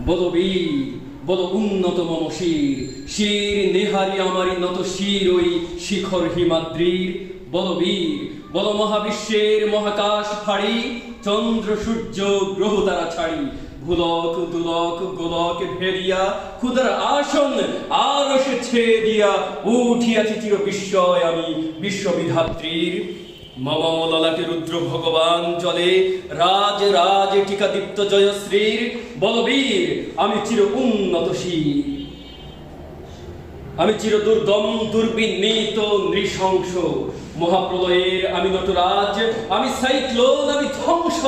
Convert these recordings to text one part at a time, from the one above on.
বলো বীর, বলো উন্নত মম শির, শির নেহারি আমারি নত শির ওই শিখর হিমাদ্রির। বলো বীর, বলো মহাবিশ্বের মহাকাশ ফাড়ি, চন্দ্র সূর্য গ্রহ তারা ছাড়ি, ভুলক দুলক গোলক ভেরিয়া ক্ষুদার আসন আরশে ছেয়ে দিয়া উঠিয়াছি চির বিস্ময় আমি বিশ্ববিধাত্রীর। মম ললাটে রুদ্র ভগবান জলে রাজ রাজ টিকাদীপ্ত জয়শ্রীর। বলবীর, আমি চির উন্নত শির, আমি চির দুর্দম দুর্বিনীত নৃশংস, মহাপ্রলয়ের আমি নটরাজ, আমি সাইক্লোন, আমি ধ্বংস,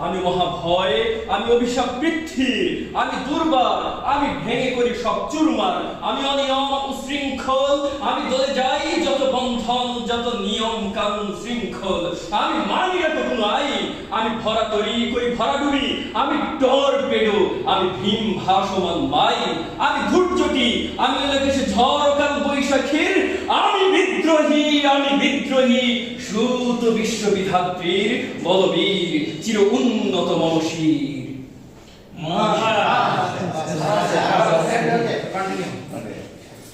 আমি মহাভয়, আমি অভিশাপ বৃদ্ধির, আমি দুর্বার, আমি ভেঙে করি সব চুরমার, আমি অনিয়ম উশৃঙ্খল, আমি দলে যাই যত বন্ধন যত নিয়ম কানুন শৃঙ্খল, আমি মানি না কখনো আইন, আমি ভরা তরি করি ভরাডুবি, আমি টর্পেডো, আমি ভীম ভাসমান মাই, আমি ধূর্যটি, আমি এলাকাশে ঝড়কাল বৈশাখীর, আমি বিদ্রোহী, আমি বিদ্রোহী সুত বিশ্ববিধাত্রীর। বলবীর, চির উন্নত মম শির।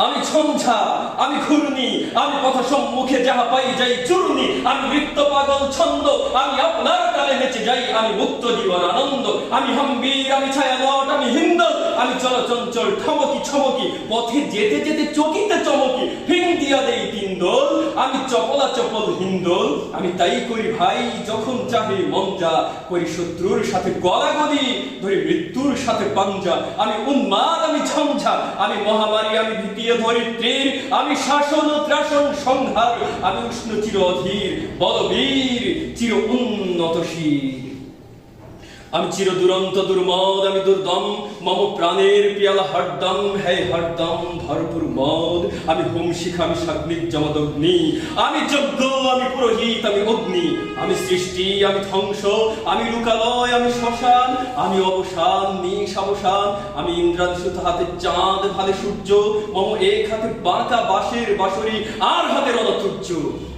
আমি ঝঞ্ঝা, আমি ঘূর্ণি, আমি পথ সম্মুখে যাহা পাই যাই চূর্ণি, আমি বৃত্ত পাগল ছন্দ, আমি আপনার কালে নেচে যাই, আমি মুক্ত জীবন আনন্দ, আমি হাম্বীর, আমি ছায়ানট, আমি হিন্দল, আমি চলচঞ্চল ঠমকি ছমকি, পথে যেতে যেতে চকিতে চমকি, ফিং দিয়া দেই তিন দোল, আমি চপলা চপল হিন্দোল, আমি তাই করি ভাই যখন চাহে মঞ্জা, করি শত্রুর সাথে গলাগলি, ধরি মৃত্যুর সাথে পাঞ্জা, আমি উন্মাদ, আমি ঝঞ্ঝা, আমি মহামারী, আমি ভীতি ধরিত্রীর, আমি শাসন ত্রাসন সংহার, আমি উষ্ণ চির অধীর। বলবীর, চির উন্নত শির। আমি চির দুরন্ত দুর্মদ, আমি দুর্দম, মম প্রাণের পিয়ালা হরদম, হে হরদম ভরপুর মদ, আমি হোম শিখা, আমি সাগ্নিক জমদগ্নি, আমি যজ্ঞ, আমি পুরোহিত, আমি অগ্নি, আমি সৃষ্টি, আমি ধ্বংস, আমি লোকালয়, আমি শ্মশান, আমি অবসান নিঃসাবসান, আমি ইন্দ্রাংশু হাতে চাঁদ ভালে সূর্য, মম এক হাতে বাঁকা বাঁশের বাঁশরি আর হাতে রণতুর্য,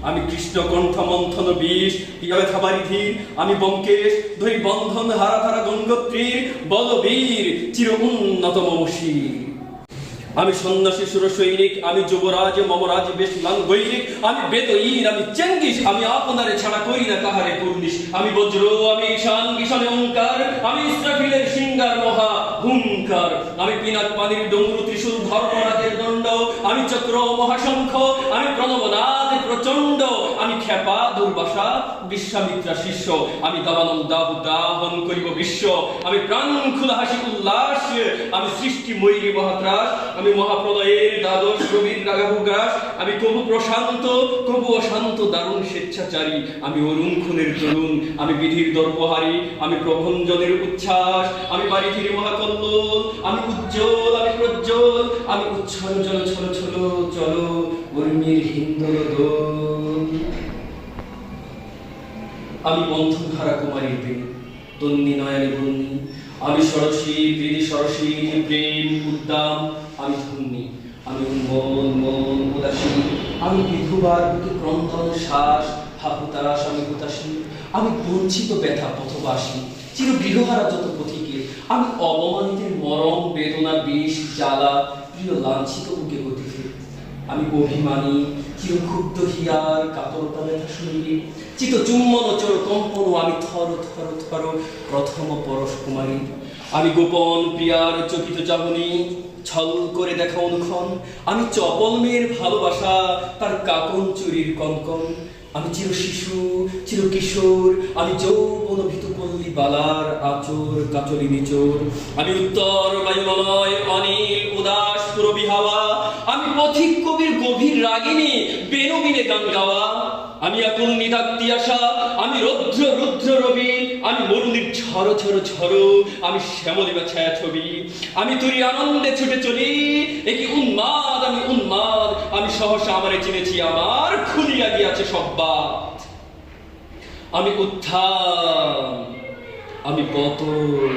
আমি কৃষ্ণ কণ্ঠ মন্থন বিষ পিয়াবে খাবারিধীর, আমি বঙ্কেশ ধরি বন্ধন হারা ধারা গঙ্গোত্রীর। বলবীর, চির উন্নত মম শির। আমি সন্ন্যাসী সুর সৈনিক, আমি যুবরাজ মমরাজ বেশ লাঙ্গৈরিক, আমি বেদঈন, আমি চেঙ্গিস, আমি আপনারে ছাড়া করি না কাহারে কুর্নিশ, আমি বজ্র, আমি ঈশান কিষণে ওঙ্কার, আমি ইসরাফিলের সিঙ্গার মহা হুঙ্কার, আমি পিনাক পানির ডমরু ত্রিশূল ধর্মরাজের দণ্ড, আমি চক্র মহাশঙ্খ, আমি প্রণবনাদ প্রচণ্ড, আমি ক্ষেপা দুর্বাসা বিশ্বামিত্রা শিষ্য, আমি দাবানম দাহু দাহন করিব বিশ্ব, আমি প্রাণ খুলা হাসি উল্লাস, আমি সৃষ্টি ময়ূরী মহাত্রাস, আমি মহাপ্রলয়ের দ্বাদশ প্রবীর রাগাভুগ্রাস, আমি কবু প্রশান্ত কবু অশান্ত দারুণ স্বেচ্ছাচারী, আমি অরুণ খুনের তরুণ, আমি বিধির দর্পহারী, আমি প্রভঞ্জনের উচ্ছ্বাস, আমি বারিধির মহাকল্লোল, আমি উজ্জ্বল, আমি প্রজ্জ্বল, আমি উচ্ছল জল ছল ছল চলো উর্মির হিন্দোল দোল, আমি বন্ধন ধারা কুমারীর প্রেম তন্নি নয়নে বন্নি, আমি সরসী বিধি সরসী প্রেম উদ্দাম, আমি ধন্যী, আমি উন্মল মন উদাসী, আমি বিধুবার বুকে ক্রন্দন শ্বাস হাহুতাস, আমি হুতাশী, আমি বঞ্চিত ব্যথা পথবাসী চির গৃহহারা যত পথিকে, আমি অবমানিতের মরম বেদনা বিষ জ্বালা প্রিয় লাঞ্ছিত বুকে গতিকে, আমি অভিমানী চিরক্ষুব্ধ হিয়ার কাতরতা ব্যথা শরীরে, চিত চুম্বন চোর কম্পন, আমি থর থর থর প্রথম পরশ কুমারী, আমি গোপন প্রিয়ার চকিত চাহনি ছল করে দেখা অনুক্ষণ, আমি চপল মেয়ের ভালোবাসা তার কাকন চুরির কনকন, আমি চির শিশু চির কিশোর, আমি যৌবন ভীতুপল্লী বালার আচর কাচলি নিচোর, আমি উত্তর বায়ুমলয় অনিল উদাস পুরবী হাওয়া, আমি পথিক কবির গভীর রাগিনী বেনবিনে গান গাওয়া, আমি আকুল নিদাক্তি আশা, আমি রৌদ্র রুদ্র রবি, আমি মরুনির ঝড় ঝড় ঝড়, আমি শ্যামলিমা ছায়া ছবি, আমি তুরি আনন্দে ছুটে চলি, একই উন্মাদ, আমি উন্মাদ, আমি সহসা আমারে চিনেছি, আমার খুলিয়া গিয়াছে সব বাত, আমি উত্থান, আমি পতন,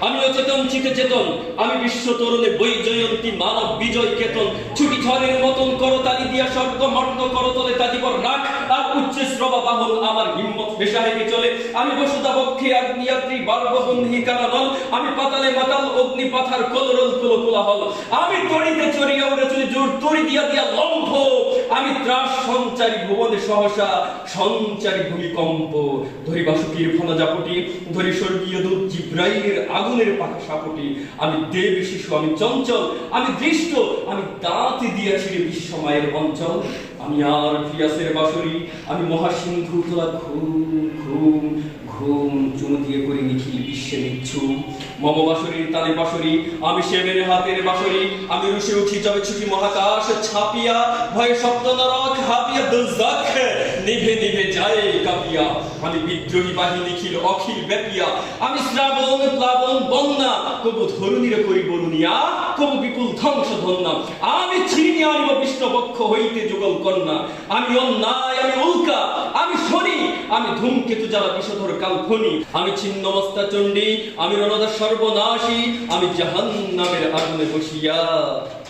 আমি অচেতন চিতে চেতন, আমি বিশ্ব তরুণে বই জয়ন্তী মানব বিজয় কেতন, ছুটি ঝড়ের মতন করতালি দিয়া স্বর্গ মর্ত করতলে তাজিবর রাখ, আর উচ্চে শ্রবা বাহন আমার হিম্মত ভেসা হেগে চলে। আমি বসুতা বক্ষে আগ্নেয়াত্রী বাল্যবন্ধী কারানল, আমি পাতালে মাতাল অগ্নি পাথার কলরল কুল কোলাহল, আমি তড়িতে চড়িয়া উড়ে চলে জোর তড়ি দিয়া দিয়া লম্ভ, আমি ত্রাস সঞ্চারী ভুবনে সহসা সঞ্চারী ভূমিকম্প, ধরি বাসুকীর ফনা জাপটি, ধরি স্বর্গীয় দূত জিব্রাইলের আগুনের পাখা সাপটি, আমি দেবী শিশু, আমি চঞ্চল, আমি দৃষ্ট, আমি দাঁত দিয়াছি রে বিশ্বময়ের অঞ্চল, আমি আর ফিয়াসের বাঁশরি, আমি মহাসিন্ধু তোলা ঘুম ঘুম ঘুম চুমু দিয়ে করি নিখিল বিশ্বে নিচ্ছুম, মম বাঁশরির তালে বাঁশরি, আমি সেবের হাতের বাঁশরি, আমি রুশে উঠি যাবে ছুটি মহাকাশ ছাপিয়া, ভয়ে সপ্ত নরক হাপিয়া দুর্যাক নিভে নিভে যায় কাঁপিয়া, আমি বিদ্রোহী বাহিনী নিখিল অখিল ব্যাপিয়া, আমি শ্রাবণ প্লাবন বন্যা, কবু ধরুণীর করি বরুণিয়া, কবু বিপুল ধ্বংস ধন্যা, আমি ছিনিয়ে আনিব বিষ্ণবক্ষ হইতে যুগল কন্যা, আমি অন্যায়, আমি উল্কা, আমি শনি, আমি ধূমকেতু জ্বালা বিষধর কালখনি, আমি ছিন্নমস্তা চণ্ডী, আমি রণদা সর্বনাশী, আমি জাহান্নামের আগুনে বসিয়া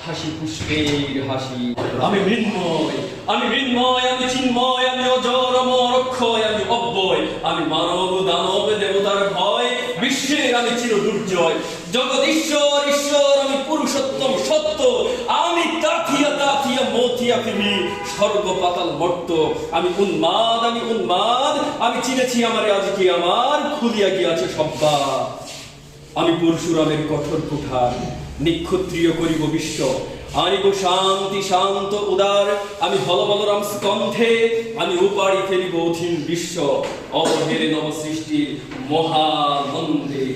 হাসি পুষ্পের হাসি, আমি মৃন্ময়, আমি মৃন্ময়, আমি চিন্ময়, আমি অজর অমর অক্ষয়, আমি অব্যয়, আমি মানব দানব দেবতার ভয়, বিশ্বের আমি চির দুর্জয়, জগৎ ঈশ্বর ঈশ্বর, আমি পুরুষোত্তম সত্য, আমি তাথিয়া তাথিয়া মথিয়া ফিমি স্বর্গ পাতাল মর্ত, আমি উন্মাদ, আমি উন্মাদ, আমি চিনেছি আমারে আজকে আমার খুলিয়া গিয়াছে সব্বা, আমি পরশুরামের কঠোর কুঠার, নিক্ষত্রিয় করিব বিশ্ব, আনিব শান্তি শান্ত উদার, আমি হল বলরাম স্কন্ধে, আমি উপাড়ি ফেলিব অধীন বিশ্ব, অবহেরে নব সৃষ্টির মহানন্দে,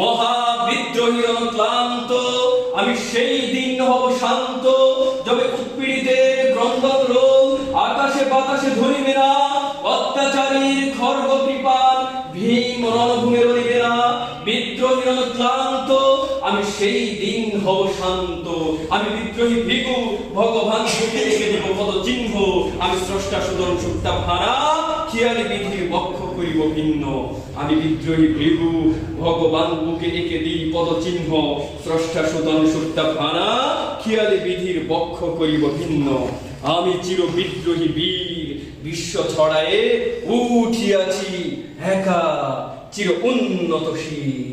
মহাবিদ্রোহীর ক্লান্ত, আমি সেই দিন হব শান্ত, যবে উৎপীড়িতের ক্রন্দন রোল আকাশে বাতাসে ধরিবে না, অত্যাচারীর খর্গ কৃপাল ভীম রণভূমে রইবে না, বিদ্রোহীর ক্লান্ত, আমি সেই দিন হব শান্ত, আমি বিদ্রোহী ভিগু ভগবান বুকে রেখে দিব পদ চিহ্ন, আমি স্রষ্টা সুদন সুক্তা ভাড়া খেয়ালি বিধির বক্ষ করিব ভিন্ন, আমি বিদ্রোহী ভিগু ভগবান বুকে এঁকে দিই পদ চিহ্ন, স্রষ্টা সুদন সুক্তা ভাড়া খেয়ালি বিধির বক্ষ করিব ভিন্ন, আমি চির বিদ্রোহী বীর বিশ্ব ছড়ায়ে উঠিয়াছি একা চির উন্নত শির।